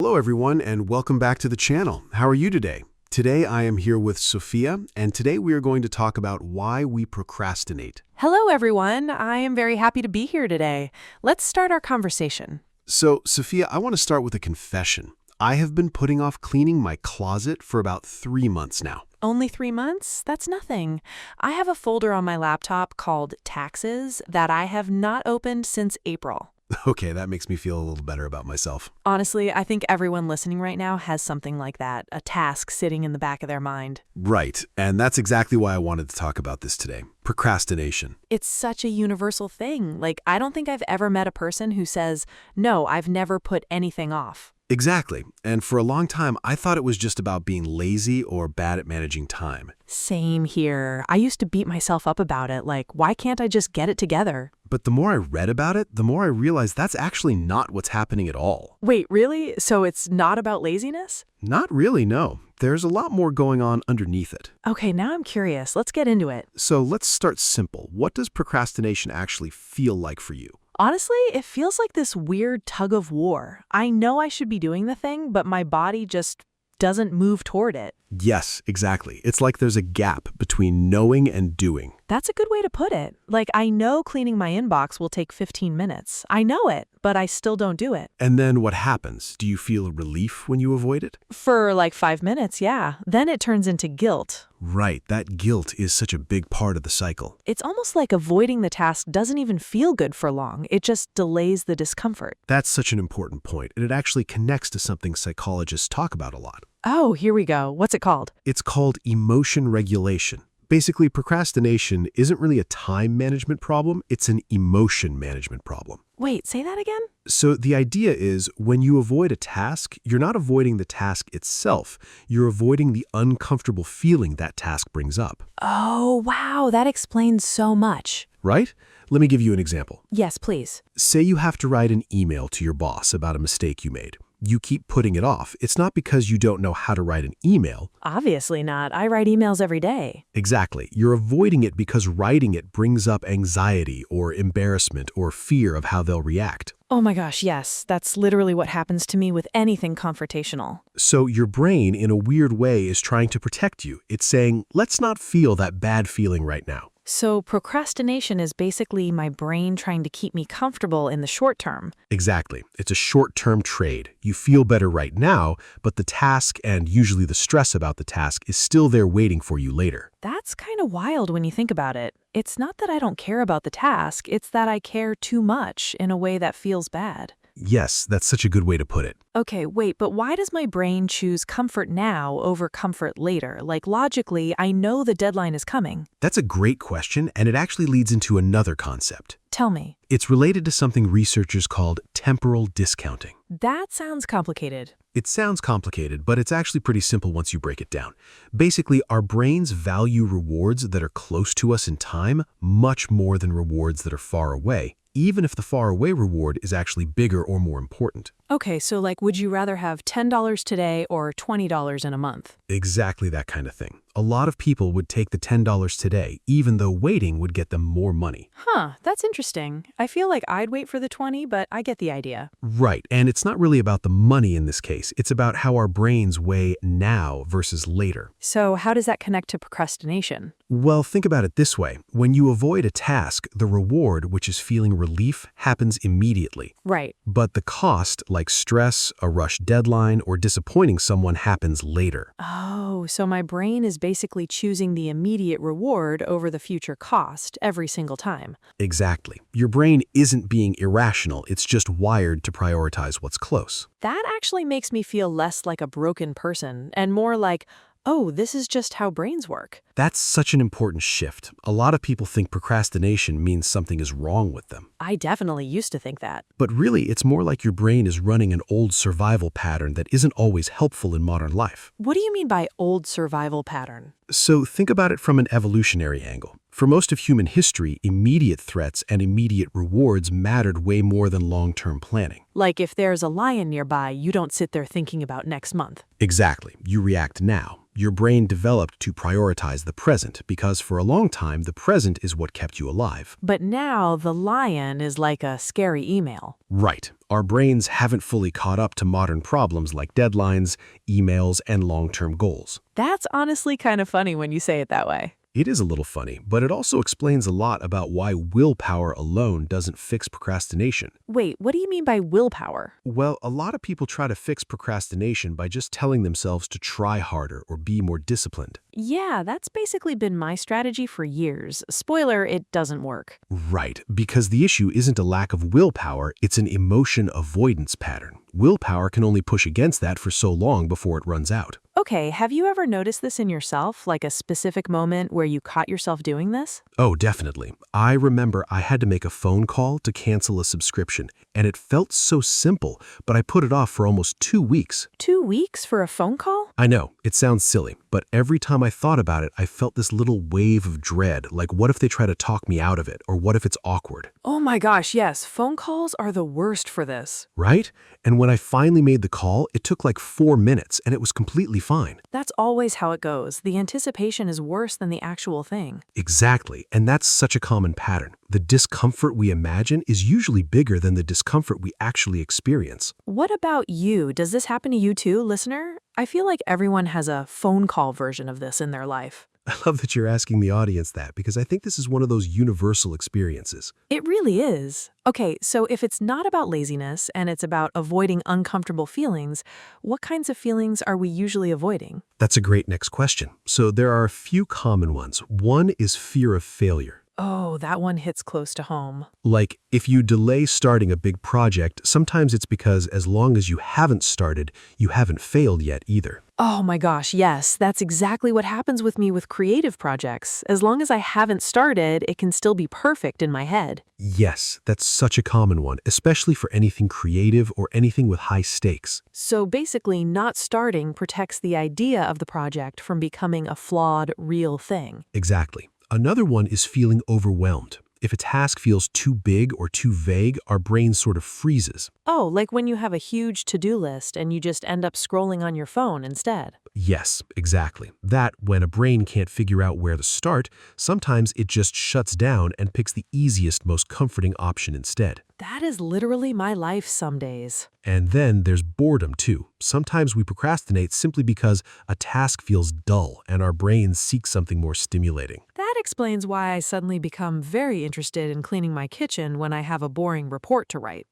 Hello everyone and welcome back to the channel. How are you today? Today I am here with Sophia and today we are going to talk about why we procrastinate. Hello, everyone. I am very happy to be here today. Let's start our conversation. So Sophia, I want to start with a confession. I have been putting off cleaning my closet for about 3 months now. Only 3 months? That's nothing. I have a folder on my laptop called Taxes that I have not opened since April. Okay, that makes me feel a little better about myself. Honestly, I think everyone listening right now has something like that, a task sitting in the back of their mind. Right, and that's exactly why I wanted to talk about this today. Procrastination. It's such a universal thing. I don't think I've ever met a person who says, no, I've never put anything off. Exactly, and for a long time I thought it was just about being lazy or bad at managing time. Same here. I used to beat myself up about it, why can't I just get it together? But the more I read about it, the more I realized that's actually not what's happening at all. Wait, really? So it's not about laziness? Not really, no. There's a lot more going on underneath it. Okay, now I'm curious. Let's get into it. So let's start simple. What does procrastination actually feel like for you? Honestly, it feels like this weird tug of war. I know I should be doing the thing, but my body just doesn't move toward it. Yes, exactly. It's like there's a gap between knowing and doing. That's a good way to put it. I know cleaning my inbox will take 15 minutes. I know it, but I still don't do it. And then what happens? Do you feel relief when you avoid it? For 5 minutes, yeah. Then it turns into guilt. Right, that guilt is such a big part of the cycle. It's almost like avoiding the task doesn't even feel good for long. It just delays the discomfort. That's such an important point, and it actually connects to something psychologists talk about a lot. Oh, here we go. What's it called? It's called emotion regulation. Basically, procrastination isn't really a time management problem, it's an emotion management problem. Wait, say that again? So the idea is when you avoid a task, you're not avoiding the task itself. You're avoiding the uncomfortable feeling that task brings up. Oh, wow, that explains so much. Right? Let me give you an example. Yes, please. Say you have to write an email to your boss about a mistake you made. You keep putting it off. It's not because you don't know how to write an email. Obviously not. I write emails every day. Exactly. You're avoiding it because writing it brings up anxiety or embarrassment or fear of how they'll react. Oh my gosh, yes. That's literally what happens to me with anything confrontational. So your brain, in a weird way, is trying to protect you. It's saying, let's not feel that bad feeling right now. So procrastination is basically my brain trying to keep me comfortable in the short term. Exactly. It's a short-term trade. You feel better right now, but the task and usually the stress about the task is still there waiting for you later. That's kind of wild when you think about it. It's not that I don't care about the task, it's that I care too much in a way that feels bad. Yes, that's such a good way to put it. Okay, wait, but why does my brain choose comfort now over comfort later? Logically, I know the deadline is coming. That's a great question, and it actually leads into another concept. Tell me. It's related to something researchers called temporal discounting. That sounds complicated. It sounds complicated, but it's actually pretty simple once you break it down. Basically, our brains value rewards that are close to us in time much more than rewards that are far away, even if the faraway reward is actually bigger or more important. Okay, so would you rather have $10 today or $20 in a month? Exactly that kind of thing. A lot of people would take the $10 today, even though waiting would get them more money. Huh, that's interesting. I feel like I'd wait for the 20, but I get the idea. Right, and it's not really about the money in this case. It's about how our brains weigh now versus later. So how does that connect to procrastination? Well, think about it this way. When you avoid a task, the reward, which is feeling relief, happens immediately. Right. But the cost, like stress, a rushed deadline, or disappointing someone, happens later. Oh, so my brain is basically choosing the immediate reward over the future cost every single time. Exactly. Your brain isn't being irrational, it's just wired to prioritize what's close. That actually makes me feel less like a broken person and more like, oh, this is just how brains work. That's such an important shift. A lot of people think procrastination means something is wrong with them. I definitely used to think that. But really, it's more like your brain is running an old survival pattern that isn't always helpful in modern life. What do you mean by old survival pattern? So think about it from an evolutionary angle. For most of human history, immediate threats and immediate rewards mattered way more than long-term planning. Like if there's a lion nearby, you don't sit there thinking about next month. Exactly. You react now. Your brain developed to prioritize the present, because for a long time, the present is what kept you alive. But now the lion is like a scary email. Right. Our brains haven't fully caught up to modern problems like deadlines, emails, and long-term goals. That's honestly kind of funny when you say it that way. It is a little funny, but it also explains a lot about why willpower alone doesn't fix procrastination. Wait, what do you mean by willpower? Well, a lot of people try to fix procrastination by just telling themselves to try harder or be more disciplined. Yeah, that's basically been my strategy for years. Spoiler, it doesn't work. Right, because the issue isn't a lack of willpower, it's an emotion avoidance pattern. Willpower can only push against that for so long before it runs out. Okay, have you ever noticed this in yourself, like a specific moment where you caught yourself doing this? Oh, definitely. I remember I had to make a phone call to cancel a subscription, and it felt so simple, but I put it off for almost 2 weeks. 2 weeks for a phone call? I know, it sounds silly, but every time I thought about it, I felt this little wave of dread, like what if they try to talk me out of it, or what if it's awkward? Oh my gosh, yes, phone calls are the worst for this. Right? And when I finally made the call, it took like 4 minutes, and it was completely fine. That's always how it goes. The anticipation is worse than the actual thing. Exactly, and that's such a common pattern. The discomfort we imagine is usually bigger than the discomfort we actually experience. What about you? Does this happen to you too, listener? I feel like everyone has a phone call version of this in their life. I love that you're asking the audience that because I think this is one of those universal experiences. It really is. Okay, so if it's not about laziness and it's about avoiding uncomfortable feelings, what kinds of feelings are we usually avoiding? That's a great next question. So there are a few common ones. One is fear of failure. Oh, that one hits close to home. Like, if you delay starting a big project, sometimes it's because as long as you haven't started, you haven't failed yet either. Oh my gosh, yes, that's exactly what happens with me with creative projects. As long as I haven't started, it can still be perfect in my head. Yes, that's such a common one, especially for anything creative or anything with high stakes. So basically, not starting protects the idea of the project from becoming a flawed, real thing. Exactly. Another one is feeling overwhelmed. If a task feels too big or too vague, our brain sort of freezes. Oh, like when you have a huge to-do list and you just end up scrolling on your phone instead. Yes, exactly. That, when a brain can't figure out where to start, sometimes it just shuts down and picks the easiest, most comforting option instead. That is literally my life some days. And then there's boredom too. Sometimes we procrastinate simply because a task feels dull and our brains seek something more stimulating. That explains why I suddenly become very interested in cleaning my kitchen when I have a boring report to write.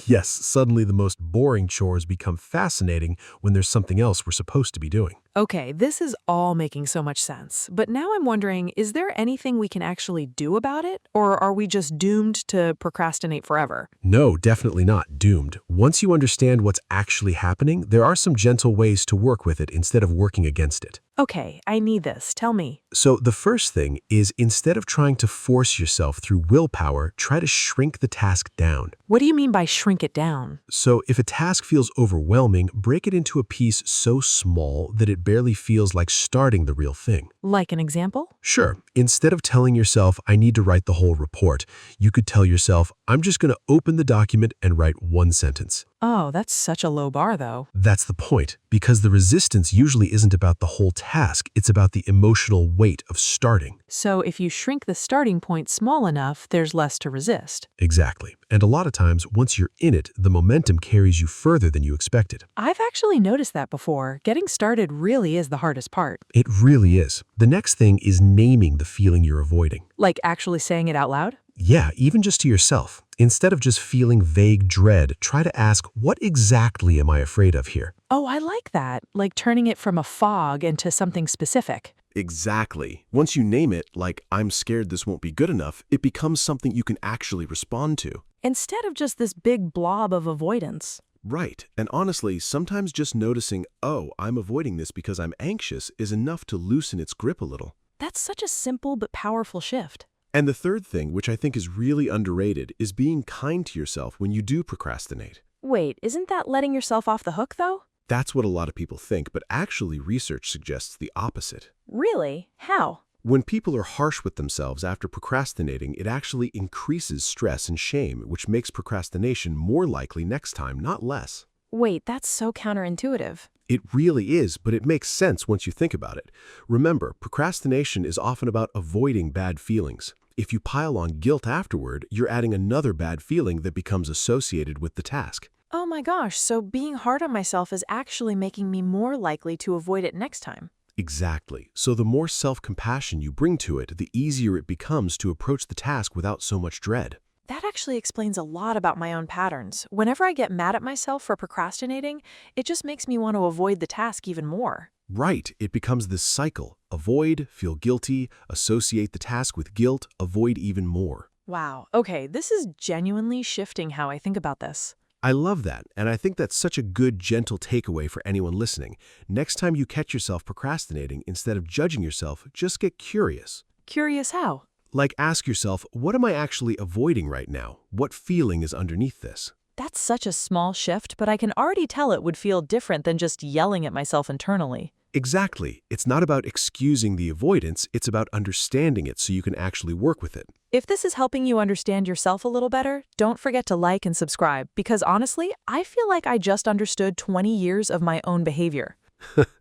Yes, suddenly the most boring chores become fascinating when there's something else we're supposed to be doing. Okay, this is all making so much sense. But now I'm wondering, is there anything we can actually do about it? Or are we just doomed to procrastinate forever? No, definitely not doomed. Once you understand what's actually happening, there are some gentle ways to work with it instead of working against it. Okay, I need this. Tell me. So the first thing is, instead of trying to force yourself through willpower, try to shrink the task down. What do you mean by shrink it down? So if a task feels overwhelming, break it into a piece so small that it barely feels like starting the real thing. Like an example? Sure, instead of telling yourself, I need to write the whole report, you could tell yourself, I'm just going to open the document and write 1 sentence. Oh, that's such a low bar, though. That's the point, because the resistance usually isn't about the whole task, it's about the emotional weight of starting. So if you shrink the starting point small enough, there's less to resist. Exactly. And a lot of times, once you're in it, the momentum carries you further than you expected. I've actually noticed that before. Getting started really is the hardest part. It really is. The next thing is naming the feeling you're avoiding. Like actually saying it out loud? Yeah, even just to yourself. Instead of just feeling vague dread, try to ask, what exactly am I afraid of here? Oh, I like that. Like turning it from a fog into something specific. Exactly. Once you name it, like, I'm scared this won't be good enough, it becomes something you can actually respond to. Instead of just this big blob of avoidance. Right. And honestly, sometimes just noticing, oh, I'm avoiding this because I'm anxious is enough to loosen its grip a little. That's such a simple but powerful shift. And the third thing, which I think is really underrated, is being kind to yourself when you do procrastinate. Wait, isn't that letting yourself off the hook, though? That's what a lot of people think, but actually research suggests the opposite. Really? How? When people are harsh with themselves after procrastinating, it actually increases stress and shame, which makes procrastination more likely next time, not less. Wait, that's so counterintuitive. It really is, but it makes sense once you think about it. Remember, procrastination is often about avoiding bad feelings. If you pile on guilt afterward, you're adding another bad feeling that becomes associated with the task. Oh my gosh, so being hard on myself is actually making me more likely to avoid it next time. Exactly. So the more self-compassion you bring to it, the easier it becomes to approach the task without so much dread. That actually explains a lot about my own patterns. Whenever I get mad at myself for procrastinating, it just makes me want to avoid the task even more. Right, it becomes this cycle. Avoid, feel guilty, associate the task with guilt, avoid even more. Wow, okay, this is genuinely shifting how I think about this. I love that, and I think that's such a good, gentle takeaway for anyone listening. Next time you catch yourself procrastinating, instead of judging yourself, just get curious. Curious how? Like ask yourself, what am I actually avoiding right now? What feeling is underneath this? That's such a small shift, but I can already tell it would feel different than just yelling at myself internally. Exactly. It's not about excusing the avoidance, it's about understanding it so you can actually work with it. If this is helping you understand yourself a little better, don't forget to like and subscribe, because honestly, I feel like I just understood 20 years of my own behavior.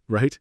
Right?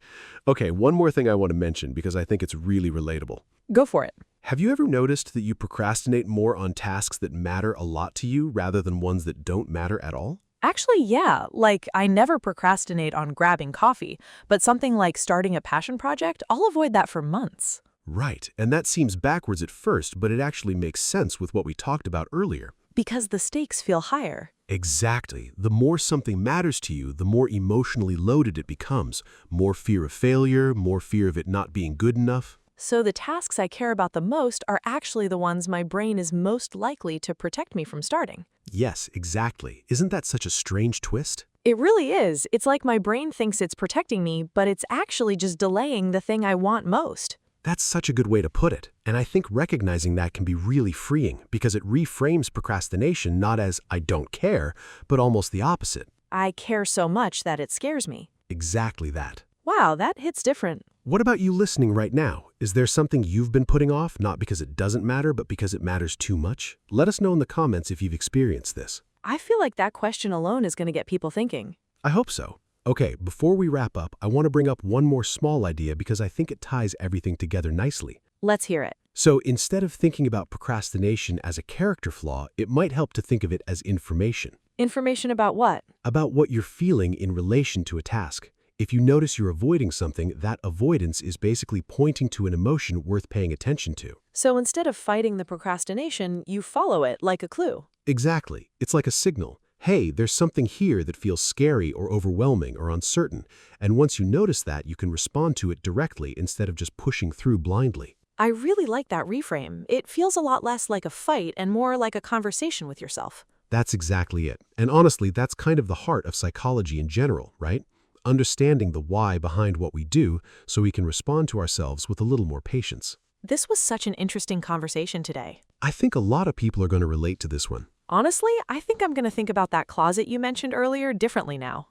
Okay, one more thing I want to mention because I think it's really relatable. Go for it. Have you ever noticed that you procrastinate more on tasks that matter a lot to you rather than ones that don't matter at all? Actually, yeah, like I never procrastinate on grabbing coffee, but something like starting a passion project, I'll avoid that for months. Right, and that seems backwards at first, but it actually makes sense with what we talked about earlier. Because the stakes feel higher. Exactly. The more something matters to you, the more emotionally loaded it becomes. More fear of failure, more fear of it not being good enough. So the tasks I care about the most are actually the ones my brain is most likely to protect me from starting. Yes, exactly. Isn't that such a strange twist? It really is. It's like my brain thinks it's protecting me, but it's actually just delaying the thing I want most. That's such a good way to put it. And I think recognizing that can be really freeing because it reframes procrastination not as I don't care, but almost the opposite. I care so much that it scares me. Exactly that. Wow, that hits different. What about you listening right now? Is there something you've been putting off, not because it doesn't matter, but because it matters too much? Let us know in the comments if you've experienced this. I feel like that question alone is going to get people thinking. I hope so. Okay, before we wrap up, I want to bring up one more small idea because I think it ties everything together nicely. Let's hear it. So instead of thinking about procrastination as a character flaw, it might help to think of it as information. Information about what? About what you're feeling in relation to a task. If you notice you're avoiding something, that avoidance is basically pointing to an emotion worth paying attention to. So instead of fighting the procrastination, you follow it like a clue. Exactly. It's like a signal. Hey, there's something here that feels scary or overwhelming or uncertain. And once you notice that, you can respond to it directly instead of just pushing through blindly. I really like that reframe. It feels a lot less like a fight and more like a conversation with yourself. That's exactly it. And honestly, that's kind of the heart of psychology in general, right? Understanding the why behind what we do so we can respond to ourselves with a little more patience. This was such an interesting conversation today. I think a lot of people are going to relate to this one. Honestly, I think I'm going to think about that closet you mentioned earlier differently now.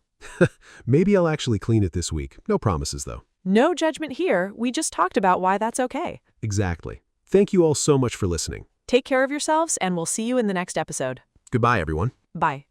Maybe I'll actually clean it this week. No promises, though. No judgment here. We just talked about why that's okay. Exactly. Thank you all so much for listening. Take care of yourselves, and we'll see you in the next episode. Goodbye, everyone. Bye.